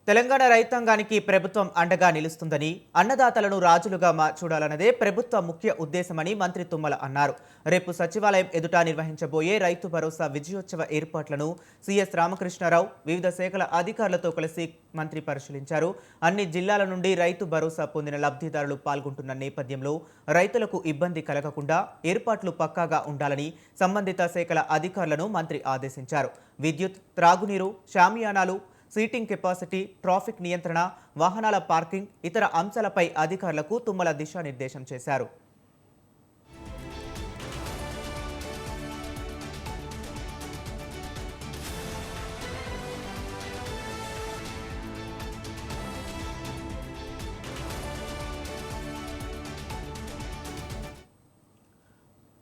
తెలంగాణ రైతాంగానికి ప్రభుత్వం అండగా నిలుస్తుందని, అన్నదాతలను రాజులుగా చూడాలన్నదే ప్రభుత్వ ముఖ్య ఉద్దేశమని మంత్రి తుమ్మల అన్నారు. రేపు సచివాలయం ఎదుట నిర్వహించబోయే రైతు భరోసా విజయోత్సవ ఏర్పాట్లను సీఎస్ రామకృష్ణారావు వివిధ శాఖల అధికారులతో కలిసి మంత్రి పరిశీలించారు. అన్ని జిల్లాల నుండి రైతు భరోసా పొందిన లబ్ధిదారులు పాల్గొంటున్న నేపథ్యంలో రైతులకు ఇబ్బంది కలగకుండా ఏర్పాట్లు పక్కాగా ఉండాలని సంబంధిత శాఖల అధికారులను మంత్రి ఆదేశించారు. విద్యుత్, త్రాగునీరు, షామియానాలు, సీటింగ్ కెపాసిటీ, ట్రాఫిక్ నియంత్రణ, వాహనాల పార్కింగ్, ఇతర అంశాలపై అధికారులకు తుమ్మల దిశానిర్దేశం చేశారు.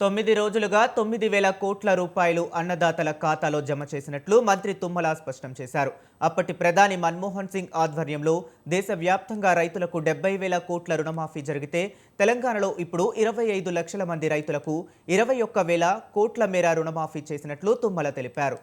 9 రోజులుగా 9,000 కోట్ల రూపాయలు అన్నదాతల ఖాతాలో జమ చేసినట్లు మంత్రి తుమ్మల స్పష్టం చేశారు. అప్పటి ప్రధాని మన్మోహన్ సింగ్ ఆధ్వర్యంలో దేశవ్యాప్తంగా రైతులకు 70,000 కోట్ల రుణమాఫీ జరిగితే తెలంగాణలో ఇప్పుడు 25 లక్షల మంది రైతులకు 21,000 కోట్ల మేర రుణమాఫీ చేసినట్లు తుమ్మల తెలిపారు.